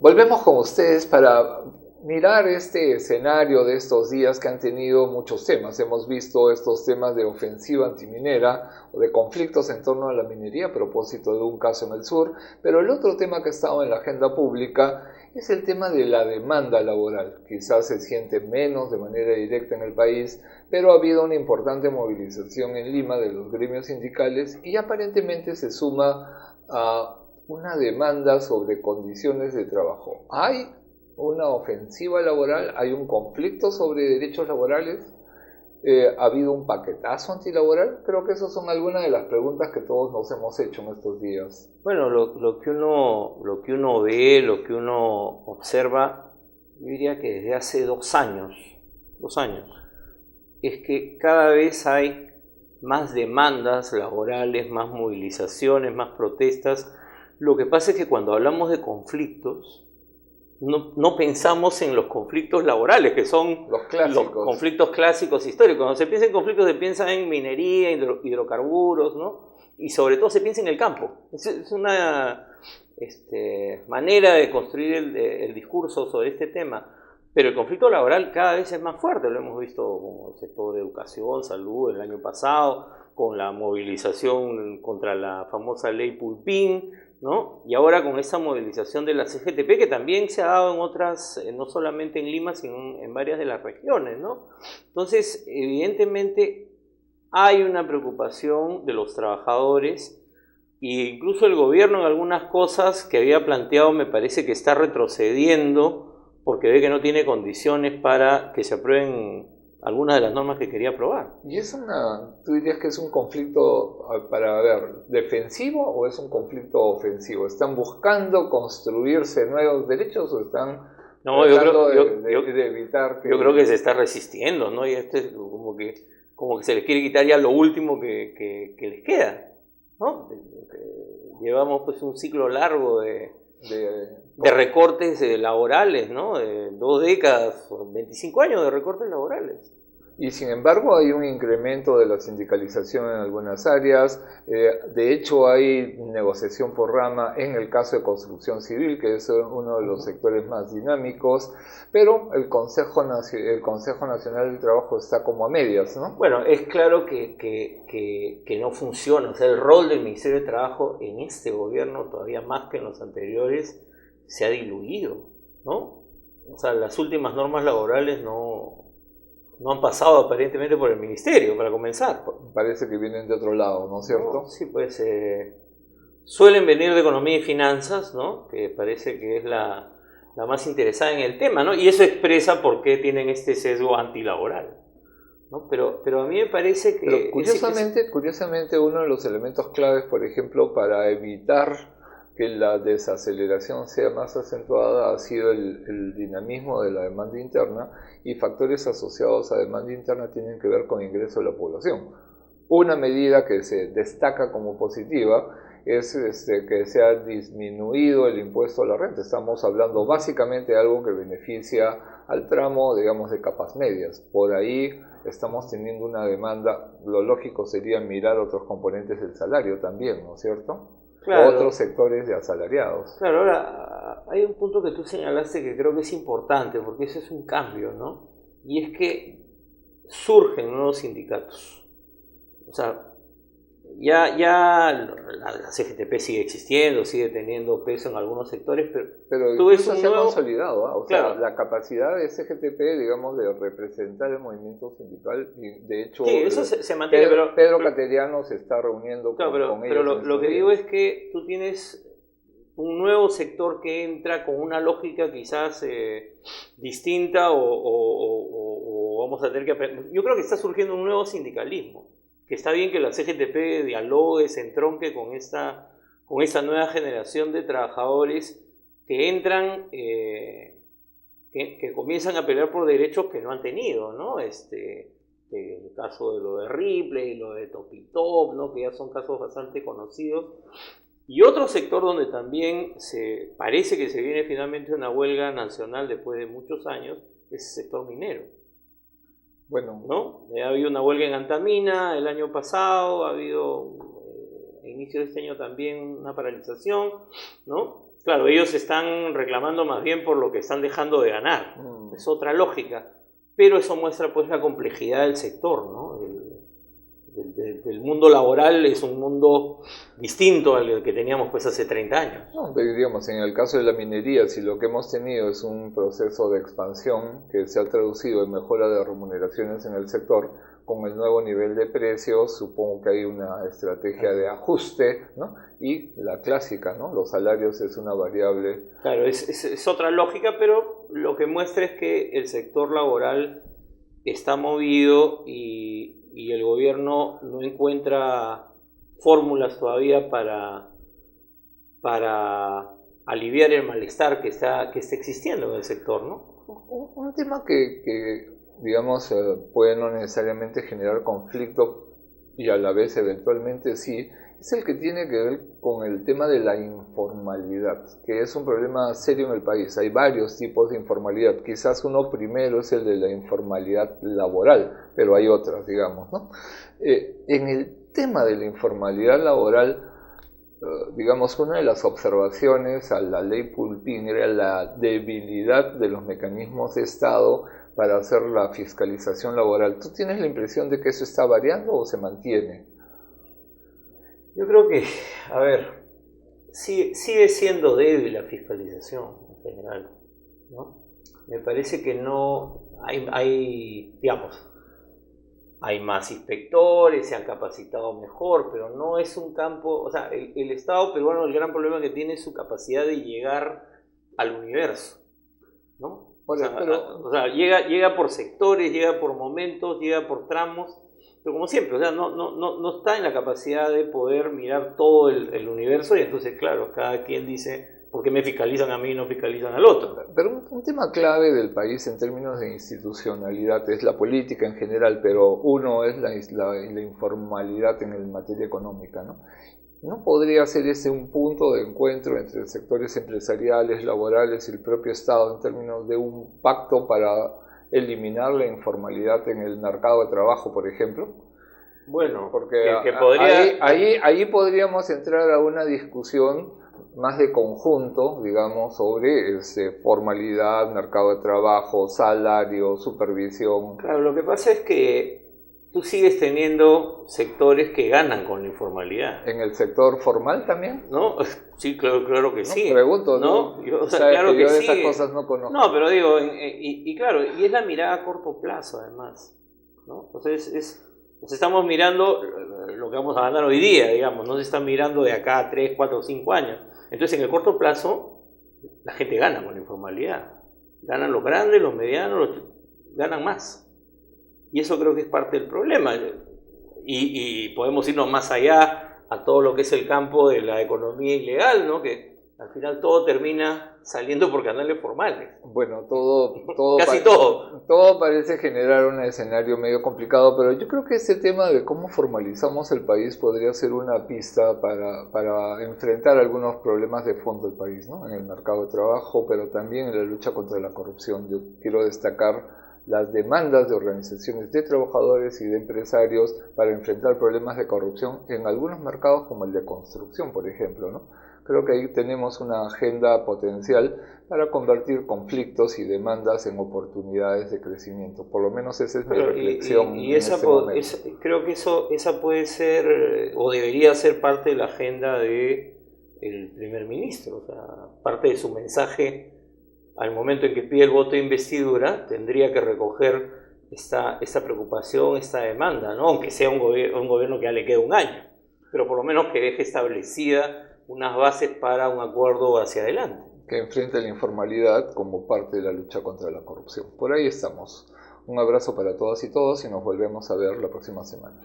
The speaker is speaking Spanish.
Volvemos con ustedes para mirar este escenario de estos días que han tenido muchos temas. Hemos visto estos temas de ofensiva antiminera o de conflictos en torno a la minería a propósito de un caso en el sur, pero el otro tema que ha estado en la agenda pública es el tema de la demanda laboral. Quizás se siente menos de manera directa en el país, pero ha habido una importante movilización en Lima de los gremios sindicales y aparentemente se suma a una demanda sobre condiciones de trabajo. ¿Hay una ofensiva laboral? ¿Hay un conflicto sobre derechos laborales? ¿Ha habido un paquetazo antilaboral? Creo que esas son algunas de las preguntas que todos nos hemos hecho en estos días. Bueno, lo que uno ve, lo que uno observa, yo diría que desde hace 2 años, es que cada vez hay más demandas laborales, más movilizaciones, más protestas. Lo que pasa es que cuando hablamos de conflictos, no pensamos en los conflictos laborales, que son los conflictos clásicos históricos. Cuando se piensa en conflictos, se piensa en minería, hidrocarburos, ¿no? Y sobre todo se piensa en el campo. Es una manera de construir el discurso sobre este tema. Pero el conflicto laboral cada vez es más fuerte. Lo hemos visto con el sector de educación, salud, el año pasado, con la movilización contra la famosa ley Pulpín, ¿no? Y ahora con esa movilización de la CGTP, que también se ha dado en otras, no solamente en Lima, sino en varias de las regiones, ¿no? Entonces, evidentemente, hay una preocupación de los trabajadores, e incluso el gobierno en algunas cosas que había planteado me parece que está retrocediendo, porque ve que no tiene condiciones para que se aprueben algunas de las normas que quería aprobar. ¿Y tú dirías que es un conflicto, para ver, defensivo o es un conflicto ofensivo? ¿Están buscando construirse nuevos derechos o están tratando de evitar que...? Yo creo que se está resistiendo, ¿no? Y es como que se les quiere quitar ya lo último que les queda, ¿no? Llevamos pues un ciclo largo de recortes laborales, ¿no? De 2 décadas, 25 años de recortes laborales. Y sin embargo hay un incremento de la sindicalización en algunas áreas. De hecho hay negociación por rama en el caso de construcción civil, que es uno de los sectores más dinámicos, pero el Consejo Nacional del Trabajo está como a medias, ¿no? Bueno, es claro que no funciona. O sea, el rol del Ministerio de Trabajo en este gobierno, todavía más que en los anteriores, se ha diluido, ¿no? O sea, las últimas normas laborales no han pasado aparentemente por el ministerio, para comenzar. Parece que vienen de otro lado, ¿no es cierto? No, sí, pues suelen venir de economía y finanzas, ¿no? Que parece que es la más interesada en el tema, ¿no? Y eso expresa por qué tienen este sesgo antilaboral, ¿no? Pero a mí me parece que... Pero curiosamente uno de los elementos claves, por ejemplo, para evitar que la desaceleración sea más acentuada ha sido el dinamismo de la demanda interna, y factores asociados a demanda interna tienen que ver con ingreso de la población. Una medida que se destaca como positiva es que se ha disminuido el impuesto a la renta. Estamos hablando básicamente de algo que beneficia al tramo, digamos, de capas medias. Por ahí estamos teniendo una demanda. Lo lógico sería mirar otros componentes del salario también, ¿no es cierto? Claro. Otros sectores de asalariados. Claro, ahora hay un punto que tú señalaste que creo que es importante, porque ese es un cambio, ¿no? Y es que surgen nuevos sindicatos. O sea, ya la CGTP sigue existiendo, sigue teniendo peso en algunos sectores, pero tú ves se ha consolidado, ¿eh? O claro. sea, la capacidad de CGTP, digamos, de representar el movimiento sindical, de hecho, sí, eso se mantiene, Pedro Cateriano se está reuniendo con ellos. Pero lo que digo es que tú tienes un nuevo sector que entra con una lógica quizás distinta o vamos a tener que aprender. Yo creo que está surgiendo un nuevo sindicalismo, que está bien que la CGTP dialogue, se entronque con esta nueva generación de trabajadores que entran, que comienzan a pelear por derechos que no han tenido, ¿no? El caso de lo de Ripley, lo de Topitop, ¿no? Que ya son casos bastante conocidos. Y otro sector donde también parece que se viene finalmente una huelga nacional después de muchos años es el sector minero. Bueno, ¿no? Ha habido una huelga en Antamina el año pasado, ha habido a inicio de este año también una paralización, ¿no? claro, ellos están reclamando más bien por lo que están dejando de ganar. Es otra lógica. Pero eso muestra pues la complejidad del sector, ¿no? El mundo laboral es un mundo distinto al que teníamos pues hace 30 años. No, pero digamos, en el caso de la minería, si lo que hemos tenido es un proceso de expansión que se ha traducido en mejora de remuneraciones en el sector, con el nuevo nivel de precios, supongo que hay una estrategia de ajuste, ¿no? Y la clásica, ¿no? Los salarios es una variable. Claro, es otra lógica, pero lo que muestra es que el sector laboral está movido y el gobierno no encuentra fórmulas todavía para aliviar el malestar que está existiendo en el sector, ¿no? Un tema que digamos, puede no necesariamente generar conflicto y a la vez eventualmente sí, es el que tiene que ver con el tema de la informalidad, que es un problema serio en el país. Hay varios tipos de informalidad, quizás uno primero es el de la informalidad laboral, pero hay otras, digamos, ¿no? En el tema de la informalidad laboral, digamos, una de las observaciones a la ley Pulpín era la debilidad de los mecanismos de Estado para hacer la fiscalización laboral. ¿Tú tienes la impresión de que eso está variando o se mantiene? Yo creo que, a ver, sigue siendo débil la fiscalización en general, ¿no? Me parece que no digamos, hay más inspectores, se han capacitado mejor, pero no es un campo, o sea, el Estado peruano, el gran problema que tiene es su capacidad de llegar al universo, ¿no? O sea, llega por sectores, llega por momentos, llega por tramos, pero como siempre, o sea, no está en la capacidad de poder mirar todo el universo y entonces, claro, cada quien dice, ¿por qué me fiscalizan a mí y no fiscalizan al otro? Pero un tema clave del país en términos de institucionalidad es la política en general, pero uno es la informalidad en materia económica, ¿no? ¿No podría ser ese un punto de encuentro entre sectores empresariales, laborales y el propio Estado en términos de un pacto para eliminar la informalidad en el mercado de trabajo, por ejemplo? Bueno, porque que podría... ahí podríamos entrar a una discusión más de conjunto, digamos, sobre formalidad, mercado de trabajo, salario, supervisión. Claro, lo que pasa es que tú sigues teniendo sectores que ganan con la informalidad. ¿En el sector formal también? ¿No? Sí, claro que sí. Pregunto, ¿no? O sea, claro que yo de sí. esas cosas no conozco. No, pero digo, y claro, y es la mirada a corto plazo además, ¿no? Entonces estamos mirando lo que vamos a ganar hoy día, digamos, no se está mirando de acá a 3, 4, 5 años. Entonces en el corto plazo la gente gana con la informalidad. Ganan los grandes, los medianos, ganan más. Y eso creo que es parte del problema. Y podemos irnos más allá a todo lo que es el campo de la economía ilegal, ¿no? Que al final todo termina saliendo por canales formales. Bueno, todo Casi todo. Todo parece generar un escenario medio complicado, pero yo creo que ese tema de cómo formalizamos el país podría ser una pista para enfrentar algunos problemas de fondo del país, ¿no? En el mercado de trabajo, pero también en la lucha contra la corrupción. Yo quiero destacar las demandas de organizaciones de trabajadores y de empresarios para enfrentar problemas de corrupción en algunos mercados como el de construcción, por ejemplo, ¿no? Creo que ahí tenemos una agenda potencial para convertir conflictos y demandas en oportunidades de crecimiento. Por lo menos esa es mi reflexión en este momento. Creo que esa puede ser o debería ser parte de la agenda del primer ministro. O sea, parte de su mensaje al momento en que pide el voto de investidura tendría que recoger esta preocupación, esta demanda, ¿no? Aunque sea un gobierno que ya le queda un año, pero por lo menos que deje establecida unas bases para un acuerdo hacia adelante. Que enfrente la informalidad como parte de la lucha contra la corrupción. Por ahí estamos. Un abrazo para todas y todos y nos volvemos a ver la próxima semana.